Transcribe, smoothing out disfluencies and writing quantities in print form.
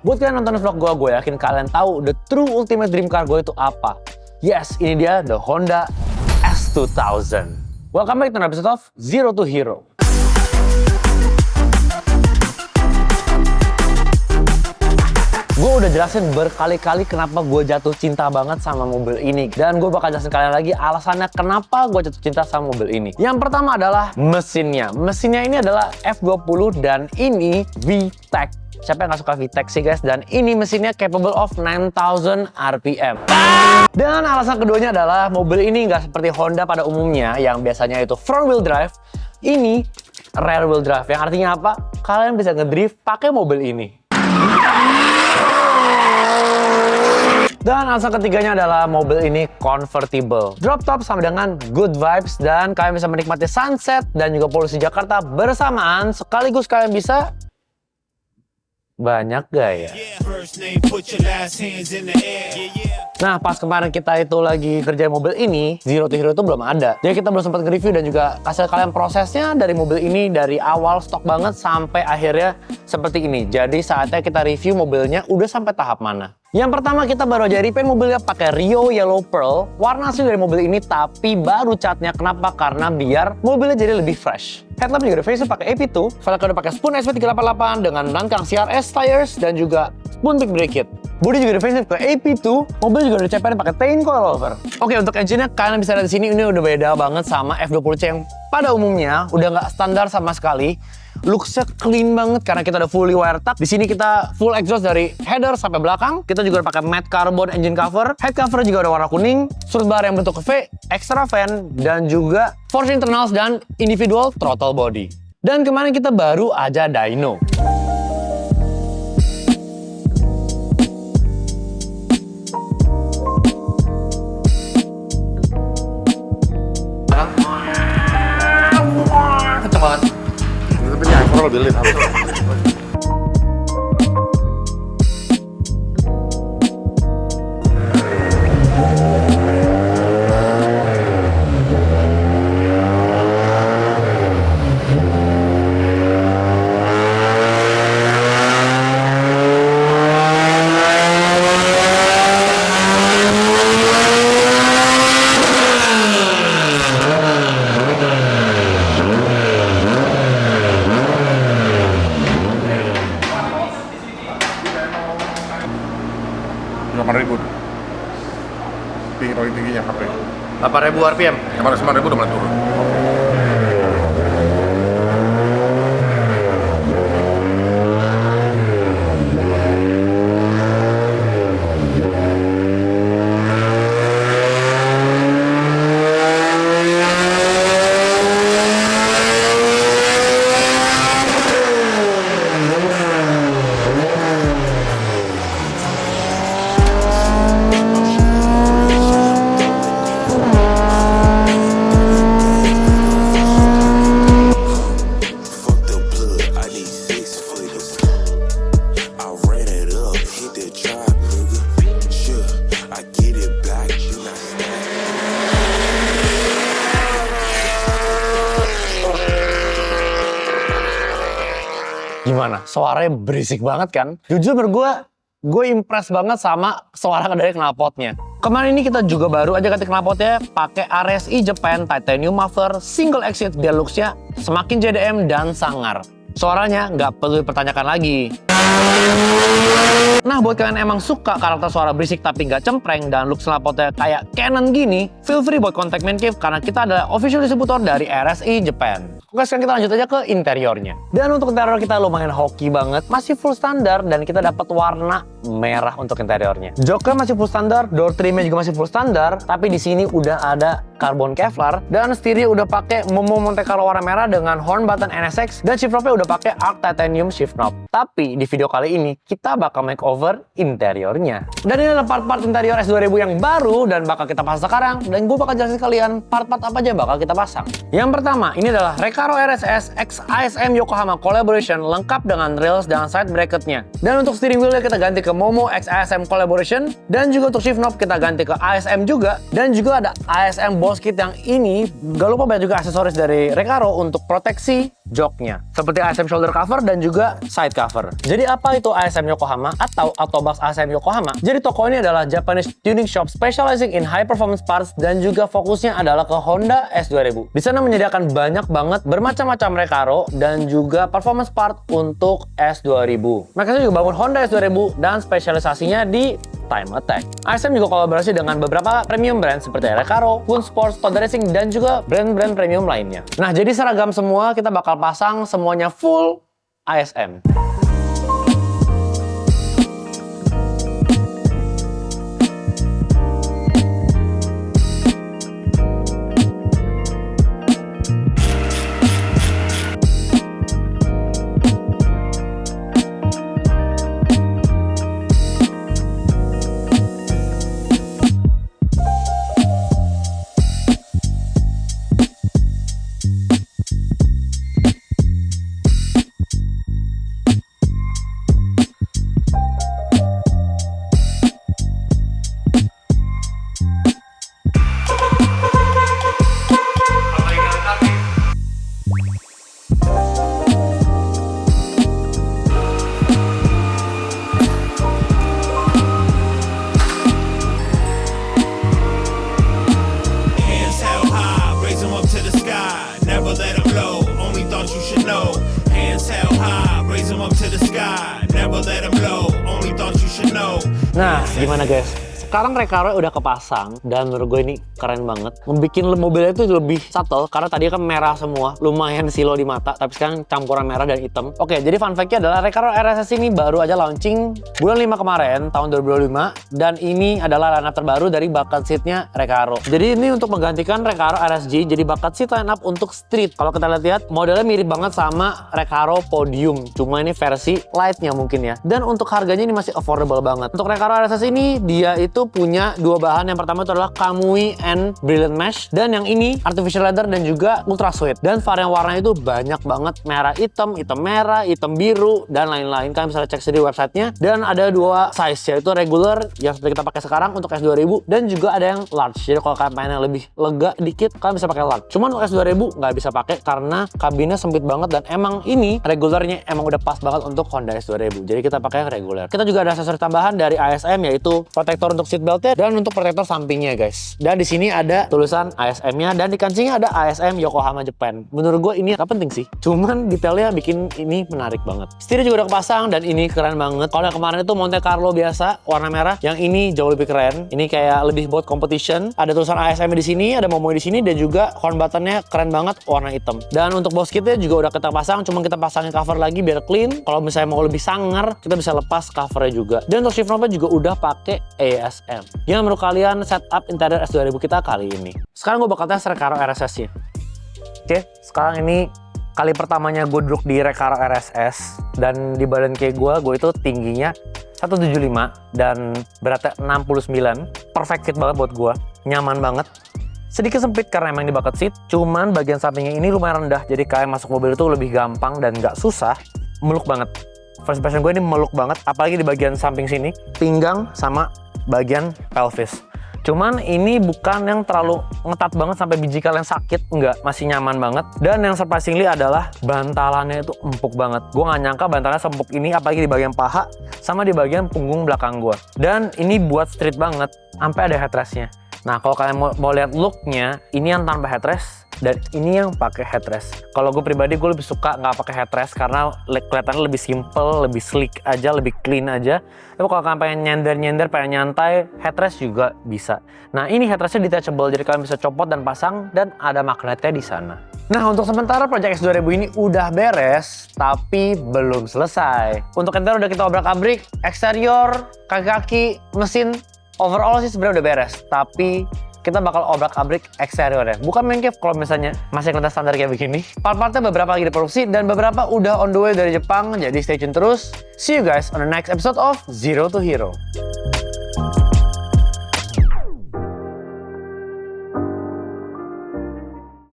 Buat kalian nonton vlog gue yakin kalian tahu the true ultimate dream car gue itu apa. Yes, ini dia the Honda S2000. Welcome back to another episode of Zero to Hero. Gue udah jelasin berkali-kali kenapa gue jatuh cinta banget sama mobil ini. Dan gue bakal jelasin kalian lagi alasannya kenapa gue jatuh cinta sama mobil ini. Yang pertama adalah mesinnya. Mesinnya ini adalah F20 dan ini VTEC. Siapa yang gak suka VTEC sih guys? Dan ini mesinnya capable of 9000 RPM. Dan alasan keduanya adalah mobil ini nggak seperti Honda pada umumnya yang biasanya itu front wheel drive. Ini rear wheel drive. Yang artinya apa? Kalian bisa ngedrift pakai mobil ini. Dan alasan ketiganya adalah mobil ini convertible. Drop top sama dengan good vibes dan kalian bisa menikmati sunset dan juga polusi Jakarta bersamaan sekaligus kalian bisa banyak gaya. Nah, pas kemarin kita itu lagi kerjain mobil ini, Zero to Hero itu belum ada. Jadi kita belum sempat nge-review dan juga kasih kalian prosesnya dari mobil ini dari awal stok banget sampai akhirnya seperti ini. Jadi saatnya kita review mobilnya udah sampai tahap mana. Yang pertama kita baru aja repaint mobilnya pakai Rio Yellow Pearl. Warna asli dari mobil ini tapi baru catnya. Kenapa? Karena biar mobilnya jadi lebih fresh. Headlamp juga udah facelift pakai AP2. Velgnya udah pakai Spoon SV388 dengan rangkang CRS tires dan juga Spoon Big Brake Kit. Bodi juga udah facelift pakai AP2. Mobil juga udah cepetin pakai Tein coilover. Oke, untuk engine-nya kalian bisa lihat di sini ini udah beda banget sama F20C yang pada umumnya udah nggak standar sama sekali. Looks-nya clean banget karena kita udah fully wire tuck. Di sini kita full exhaust dari header sampai belakang. Kita juga udah pakai matte carbon engine cover. Head cover juga udah warna kuning. Surut bar yang bentuk V, extra fan dan juga force internals dan individual throttle body. Dan kemarin kita baru aja dyno. Kenceng banget. Tapi ini iPhone lebih lead harusnya. Tingginya HP. 8000 RPM. Kemarin 9000 udah mulai turun. Gimana? Suaranya berisik banget kan? Jujur menurut gue impress banget sama suara dari knalpotnya. Kemarin ini kita juga baru aja ganti knalpotnya pakai RSI Japan Titanium Muffler Single Exit biar looks-nya semakin JDM dan sangar. Suaranya nggak perlu dipertanyakan lagi. Nah, buat kalian emang suka karakter suara berisik tapi nggak cempreng dan look knalpotnya kayak Canon gini, feel free buat kontak Man Cave karena kita adalah official distributor dari RSI Japan. Oke, sekarang kita lanjut aja ke interiornya. Dan untuk interior kita lumayan hoki banget, masih full standar dan kita dapat warna merah untuk interiornya. Joknya masih full standar, door trimnya juga masih full standar, tapi di sini udah ada carbon Kevlar dan setirnya udah pakai Momo Monte Carlo warna merah dengan horn button NSX dan shift knobnya udah pakai Arc Titanium shift knob. Tapi di video kali ini kita bakal make over interiornya. Dan ini adalah part-part interior S2000 yang baru dan bakal kita pasang sekarang. Dan gue bakal jelasin kalian part-part apa aja bakal kita pasang. Yang pertama, ini adalah Recaro RSS X ASM Yokohama Collaboration lengkap dengan rails dan side bracketnya. Dan untuk steering wheelnya kita ganti ke Momo X ASM Collaboration. Dan juga untuk shift knob kita ganti ke ASM juga. Dan juga ada ASM Boss Kit yang ini, gak lupa banyak juga aksesoris dari Recaro untuk proteksi joknya. Seperti ASM shoulder cover dan juga side cover. Jadi apa itu ASM Yokohama atau Autobox ASM Yokohama? Jadi toko ini adalah Japanese tuning shop specializing in high performance parts dan juga fokusnya adalah ke Honda S2000. Di sana menyediakan banyak banget bermacam-macam Recaro dan juga performance part untuk S2000. Mereka juga bangun Honda S2000 dan spesialisasinya di time attack. ASM juga kolaborasi dengan beberapa premium brand seperti Recaro, Kun Sports, Todd Racing, dan juga brand-brand premium lainnya. Nah, jadi seragam semua kita bakal pasang semuanya full ASM. Nah, gimana guys? Sekarang Recaro udah kepasang dan menurut gue ini keren banget. Membikin mobilnya itu lebih subtle karena tadi kan merah semua, lumayan silo di mata, tapi sekarang campuran merah dan hitam. Oke, jadi fun fact-nya adalah Recaro RSS ini baru aja launching bulan 5 kemarin, tahun 2025, dan ini adalah lineup terbaru dari bucket seat-nya Recaro. Jadi ini untuk menggantikan Recaro RSG jadi bucket seat lineup untuk street. Kalau kita lihat modelnya mirip banget sama Recaro Podium, cuma ini versi light-nya mungkin ya. Dan untuk harganya ini masih affordable banget. Untuk Recaro RSS ini dia itu punya dua bahan. Yang pertama itu adalah Kamui and Brilliant Mesh, dan yang ini artificial leather dan juga ultra sweet. Dan varian warnanya itu banyak banget, merah hitam, hitam merah, hitam biru, dan lain-lain. Kalian bisa cek sendiri websitenya. Dan ada dua size, yaitu regular yang seperti kita pakai sekarang untuk S2000, dan juga ada yang large. Jadi kalau kalian pengen yang lebih lega dikit, kalian bisa pakai large. Cuman untuk S2000 nggak bisa pakai karena kabinnya sempit banget, dan emang ini regularnya emang udah pas banget untuk Honda S2000. Jadi kita pakai yang regular. Kita juga ada aksesoris tambahan dari ASM, yaitu protektor untuk seat beltnya dan untuk protektor sampingnya guys. Dan di sini ada tulisan ASM-nya dan di kancingnya ada ASM Yokohama Japan. Menurut gue ini gak penting sih, cuman detailnya bikin ini menarik banget. Setirnya juga udah kepasang dan ini keren banget. Kalau yang kemarin itu Monte Carlo biasa warna merah, yang ini jauh lebih keren. Ini kayak lebih buat competition. Ada tulisan ASM di sini, ada Momo di sini, dan juga horn buttonnya keren banget warna hitam. Dan untuk boss kitnya juga udah kita pasang, cuman kita pasangin cover lagi biar clean. Kalau misalnya mau lebih sangar, kita bisa lepas covernya juga. Dan untuk shift knob-nya juga udah pakai ASM. Gimana menurut kalian setup interior S2000 kita kali ini? Sekarang gue bakal tes Recaro RSS-nya. Oke, sekarang ini kali pertamanya gue duduk di Recaro RSS, dan di badan kayak gue itu tingginya 175 dan beratnya 69. Perfect fit banget buat gue, nyaman banget. Sedikit sempit karena emang di bucket seat, cuman bagian sampingnya ini lumayan rendah, jadi kalian masuk mobil itu lebih gampang dan nggak susah. Meluk banget. First impression gue ini meluk banget, apalagi di bagian samping sini, pinggang sama bagian pelvis. Cuman ini bukan yang terlalu ngetat banget sampai biji kalian sakit, enggak, masih nyaman banget. Dan yang surprisingly adalah bantalannya itu empuk banget. Gue gak nyangka bantalannya sempuk ini, apalagi di bagian paha sama di bagian punggung belakang gue. Dan ini buat street banget, sampai ada headrestnya. Nah, kalau kalian mau lihat looknya, ini yang tanpa headrest dan ini yang pakai headrest. Kalau gue pribadi, gue lebih suka nggak pakai headrest karena kelihatannya lebih simple, lebih sleek aja, lebih clean aja. Tapi kalau kalian pengen nyender-nyender, pengen nyantai, headrest juga bisa. Nah, ini headrestnya detachable, jadi kalian bisa copot dan pasang, dan ada magnetnya di sana. Nah, untuk sementara project S2000 ini udah beres, tapi belum selesai. Untuk interior udah kita obrak-abrik, eksterior, kaki-kaki, mesin, overall sih sebenarnya udah beres, tapi kita bakal obrak-abrik eksteriornya. Bukan main cave kalau misalnya masih kelihatan standar kayak begini. Part-partnya beberapa lagi diproduksi dan beberapa udah on the way dari Jepang, jadi stay tune terus. See you guys on the next episode of Zero to Hero.